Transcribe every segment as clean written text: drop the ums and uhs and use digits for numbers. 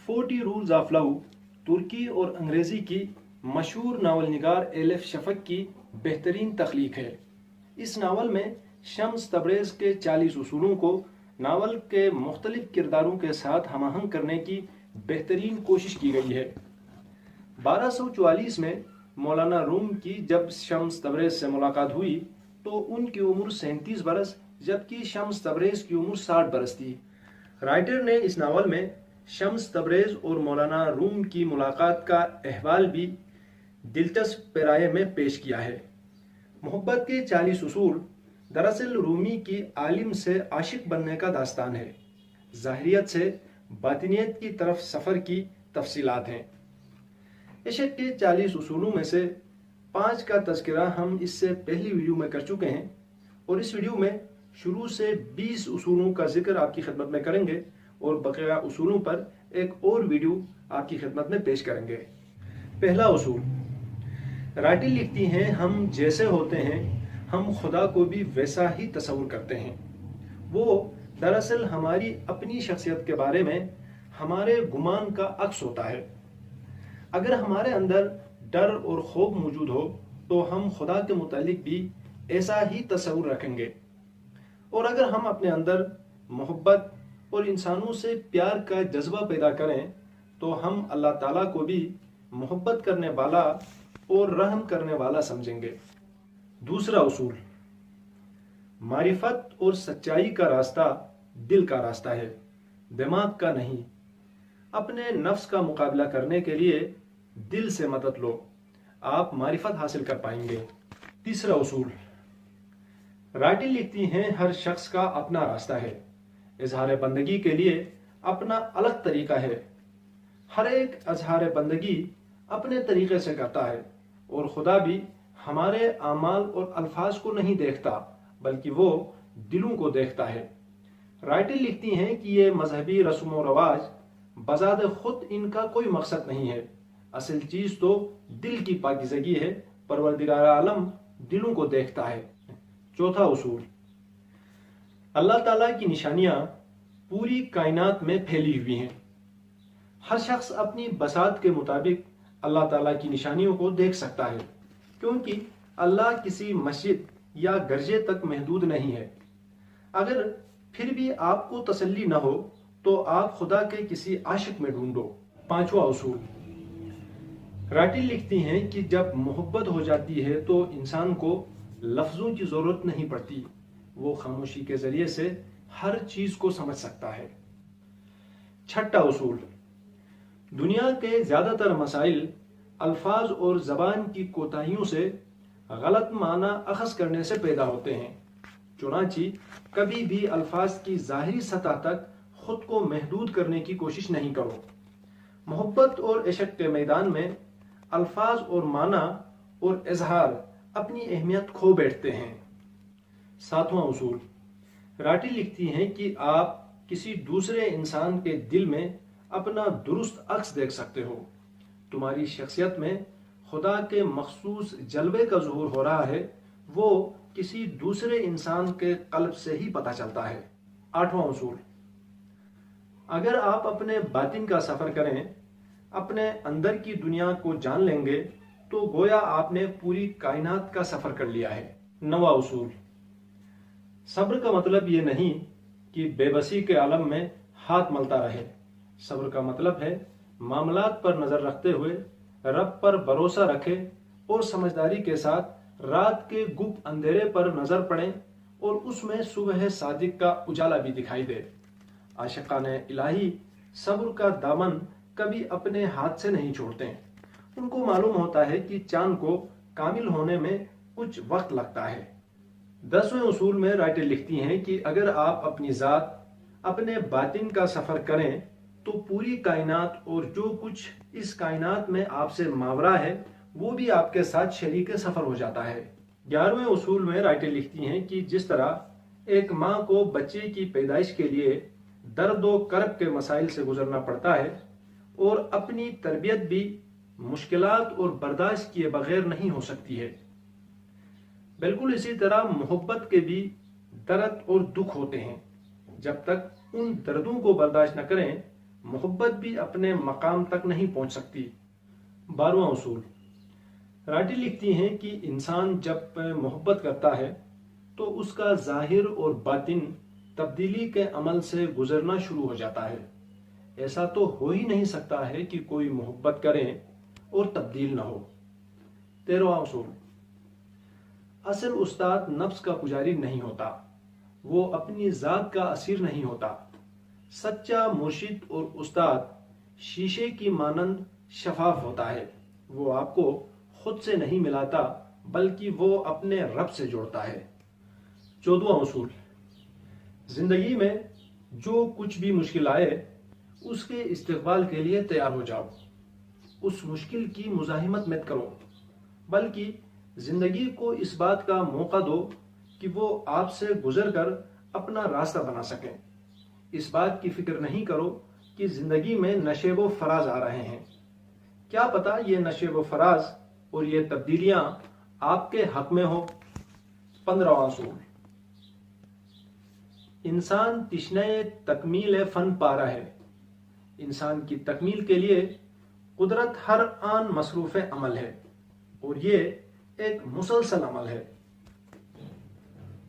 40 rules of love तुर्की और अंग्रेज़ी की मशहूर नावल निगार एलिफ शफक की बेहतरीन तख्लीक है। इस नावल में शम्स तबरेज़ के 40 उसूलों को नावल के मुख्तलिफ किरदारों के साथ हमआहंग करने की बेहतरीन कोशिश की गई है। 1244 में मौलाना रूम की जब शम्स तबरेज़ से मुलाकात हुई तो उनकी उम्र 37 बरस जबकि शम्स तबरेज़ की उम्र 60 बरस थी। राइटर ने इस नावल में शम्स तबरेज़ और मौलाना रूम की मुलाकात का अहवाल भी दिलचस्प पैराए में पेश किया है। मोहब्बत के 40 उसूल दरअसल रूमी की आलिम से आशिक बनने का दास्तान है। ज़ाहिरियत से बातिनियत की तरफ सफ़र की तफसीलात हैं। इश्क के 40 उसूलों में से 5 का तज़किरा हम इससे पहली वीडियो में कर चुके हैं और इस वीडियो में शुरू से 20 उसूलों का जिक्र आपकी खिदमत में करेंगे और बकिया उसूलों पर एक और वीडियो आपकी खिदमत में पेश करेंगे। पहला उसूल, राइटर लिखती हैं, हम जैसे होते हैं हम खुदा को भी वैसा ही तस्वुर करते हैं। वो दरअसल हमारी अपनी शख्सियत के बारे में हमारे गुमान का अक्स होता है। अगर हमारे अंदर डर और खौफ मौजूद हो तो हम खुदा के मुतालिक भी ऐसा ही तस्वुर रखेंगे, और अगर हम अपने अंदर मोहब्बत और इंसानों से प्यार का जज्बा पैदा करें तो हम अल्लाह ताला को भी मोहब्बत करने वाला और रहम करने वाला समझेंगे। दूसरा उसूल, मारिफत और सच्चाई का रास्ता दिल का रास्ता है, दिमाग का नहीं। अपने नफ्स का मुकाबला करने के लिए दिल से मदद लो, आप मारिफत हासिल कर पाएंगे। तीसरा उसूल, राइटर लिखती हैं, हर शख्स का अपना रास्ता है, इजहार बंदगी के लिए अपना अलग तरीका है। हर एक इजहार बंदगी अपने तरीके से करता है और खुदा भी हमारे आमाल और अल्फाज को नहीं देखता बल्कि वो दिलों को देखता है। राइटर लिखती हैं कि ये मजहबी रस्म व रवाज बजाद खुद इनका कोई मकसद नहीं है, असल चीज तो दिल की पाकीज़गी है, परवरदिगार आलम दिलों को देखता है। चौथा उसूल, अल्लाह ताला की निशानियां पूरी कायनात में फैली हुई हैं। हर शख्स अपनी बसात के मुताबिक अल्लाह ताला की निशानियों को देख सकता है, क्योंकि अल्लाह किसी मस्जिद या गिरजे तक महदूद नहीं है। अगर फिर भी आपको तसल्ली न हो तो आप खुदा के किसी आशिक में ढूंढो। पांचवा उसूल, राइटर लिखती हैं कि जब मोहब्बत हो जाती है तो इंसान को लफ्जों की जरूरत नहीं पड़ती, वो खामोशी के जरिए से हर चीज को समझ सकता है। छठा उसूल, दुनिया के ज्यादातर मसाइल अल्फाज और जबान की कोताहियों से गलत माना अखज़ करने से पैदा होते हैं। चुनांची कभी भी अल्फाज की जाहिरी सतह तक खुद को महदूद करने की कोशिश नहीं करो। मोहब्बत और इश्क के मैदान में अल्फाज और माना और इजहार अपनी अहमियत खो बैठते हैं। सातवां उसूल, राइटर लिखती हैं कि आप किसी दूसरे इंसान के दिल में अपना दुरुस्त अक्स देख सकते हो। तुम्हारी शख्सियत में खुदा के मखसूस जलवे का ज़ुहूर हो रहा है, वो किसी दूसरे इंसान के कल्ब से ही पता चलता है। आठवां उसूल, अगर आप अपने बातिन का सफ़र करें, अपने अंदर की दुनिया को जान लेंगे तो गोया आपने पूरी कायनात का सफ़र कर लिया है। नवा उसूल, सब्र का मतलब ये नहीं कि बेबसी के आलम में हाथ मलता रहे। सब्र का मतलब है मामलात पर नजर रखते हुए रब पर भरोसा रखे और समझदारी के साथ रात के गुप्त अंधेरे पर नजर पड़े और उसमें सुबह सादिक का उजाला भी दिखाई दे। आशिकाने इलाही सब्र का दामन कभी अपने हाथ से नहीं छोड़ते। उनको मालूम होता है कि चांद को कामिल होने में कुछ वक्त लगता है। 10वें उसूल में राइटर लिखती हैं कि अगर आप अपनी जात अपने बातिन का सफर करें तो पूरी कायनात और जो कुछ इस कायनात में आपसे मावरा है वो भी आपके साथ शरीक सफर हो जाता है। 11वें उसूल में राइटर लिखती हैं कि जिस तरह एक माँ को बच्चे की पैदाइश के लिए दर्द व कर्ब के मसाइल से गुजरना पड़ता है और अपनी तरबियत भी मुश्किलात और बर्दाश्त किए बगैर नहीं हो सकती है, बिल्कुल इसी तरह मोहब्बत के भी दर्द और दुख होते हैं। जब तक उन दर्दों को बर्दाश्त न करें محبت بھی اپنے مقام تک نہیں پہنچ سکتی۔ 12واں اصول، راٹی لکھتی ہیں کہ انسان جب محبت کرتا ہے تو اس کا ظاہر اور باطن تبدیلی کے عمل سے گزرنا شروع ہو جاتا ہے۔ ایسا تو ہو ہی نہیں سکتا ہے کہ کوئی محبت کرے اور تبدیل نہ ہو۔ 13واں اصول، اصل استاد نفس کا پجاری نہیں ہوتا، وہ اپنی ذات کا اسیر نہیں ہوتا۔ سچا مرشد اور استاد شیشے کی مانند شفاف ہوتا ہے، وہ آپ کو خود سے نہیں ملاتا بلکہ وہ اپنے رب سے جوڑتا ہے۔ 14واں اصول، زندگی میں جو کچھ بھی مشکل آئے اس کے استقبال کے لیے تیار ہو جاؤ۔ اس مشکل کی مزاحمت مت کرو بلکہ زندگی کو اس بات کا موقع دو کہ وہ آپ سے گزر کر اپنا راستہ بنا سکیں۔ اس بات کی فکر نہیں کرو کہ زندگی میں نشیب و فراز آ رہے ہیں، کیا پتا یہ نشیب و فراز اور یہ تبدیلیاں آپ کے حق میں ہو۔ 15واں اصول، انسان تشنہ تکمیل فن پارہ ہے۔ انسان کی تکمیل کے لیے قدرت ہر آن مصروف عمل ہے اور یہ ایک مسلسل عمل ہے۔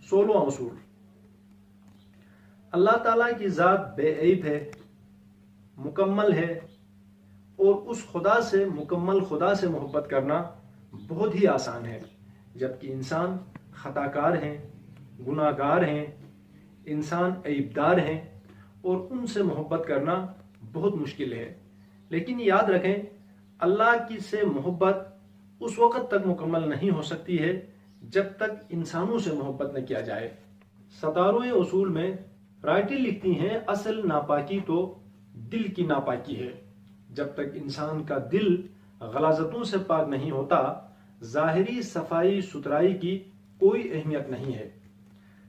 16واں اصول، اللہ تعالیٰ کی ذات بے عیب ہے، مکمل ہے، اور اس خدا سے مکمل خدا سے محبت کرنا بہت ہی آسان ہے، جبکہ انسان خطا کار ہیں، گناہ گار ہیں، انسان عیبدار ہیں اور ان سے محبت کرنا بہت مشکل ہے۔ لیکن یاد رکھیں، اللہ کی سے محبت اس وقت تک مکمل نہیں ہو سکتی ہے جب تک انسانوں سے محبت نہ کیا جائے۔ 17ویں اصول میں رائٹی لکھتی ہیں، اصل ناپاکی تو دل کی ناپاکی ہے۔ جب تک انسان کا دل غلاظتوں سے پاک نہیں ہوتا، ظاہری صفائی ستھرائی کی کوئی اہمیت نہیں ہے۔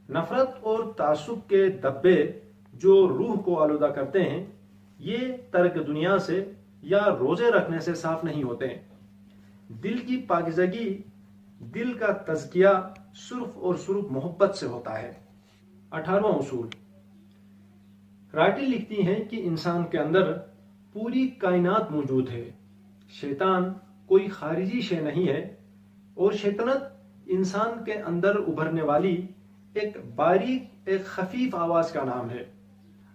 نفرت اور تعصب کے دبے جو روح کو آلودہ کرتے ہیں، یہ ترک دنیا سے یا روزے رکھنے سے صاف نہیں ہوتے۔ دل کی پاکیزگی، دل کا تزکیہ صرف اور صرف محبت سے ہوتا ہے۔ 18واں اصول، راٹی لکھتی ہیں کہ انسان کے اندر پوری کائنات موجود ہے، شیطان کوئی خارجی شے نہیں ہے، اور شیطنت انسان کے اندر ابھرنے والی ایک باریک، ایک خفیف آواز کا نام ہے۔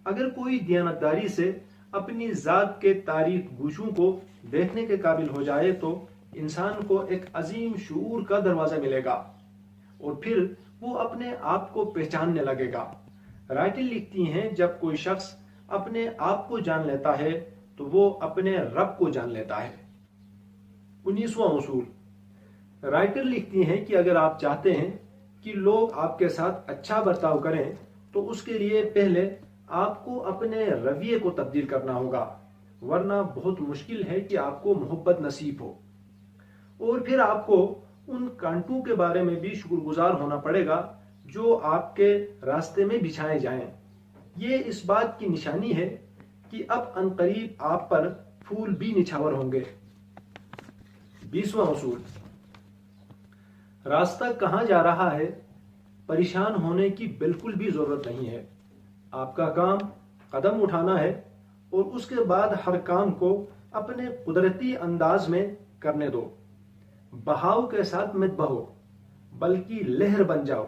اگر کوئی دیانتداری سے اپنی ذات کے تاریک گوشوں کو دیکھنے کے قابل ہو جائے تو انسان کو ایک عظیم شعور کا دروازہ ملے گا اور پھر وہ اپنے آپ کو پہچاننے لگے گا۔ رائٹل لکھتی ہیں، جب کوئی شخص اپنے آپ کو جان لیتا ہے تو وہ اپنے رب کو جان لیتا ہے۔ 19واں اصول، رائٹر لکھتی ہیں کہ اگر آپ چاہتے ہیں کہ لوگ آپ کے ساتھ اچھا برتاؤ کریں تو اس کے لیے پہلے آپ کو اپنے رویے کو تبدیل کرنا ہوگا، ورنہ بہت مشکل ہے کہ آپ کو محبت نصیب ہو، اور پھر آپ کو ان کانٹوں کے بارے میں بھی شکر گزار ہونا پڑے گا جو آپ کے راستے میں بچھائے جائیں۔ یہ اس بات کی نشانی ہے کہ اب عنقریب آپ پر پھول بھی نچھاور ہوں گے۔ 20واں اصول، راستہ کہاں جا رہا ہے پریشان ہونے کی بالکل بھی ضرورت نہیں ہے۔ آپ کا کام قدم اٹھانا ہے اور اس کے بعد ہر کام کو اپنے قدرتی انداز میں کرنے دو۔ بہاؤ کے ساتھ مت بہو بلکہ لہر بن جاؤ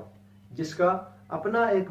جس کا اپنا ایک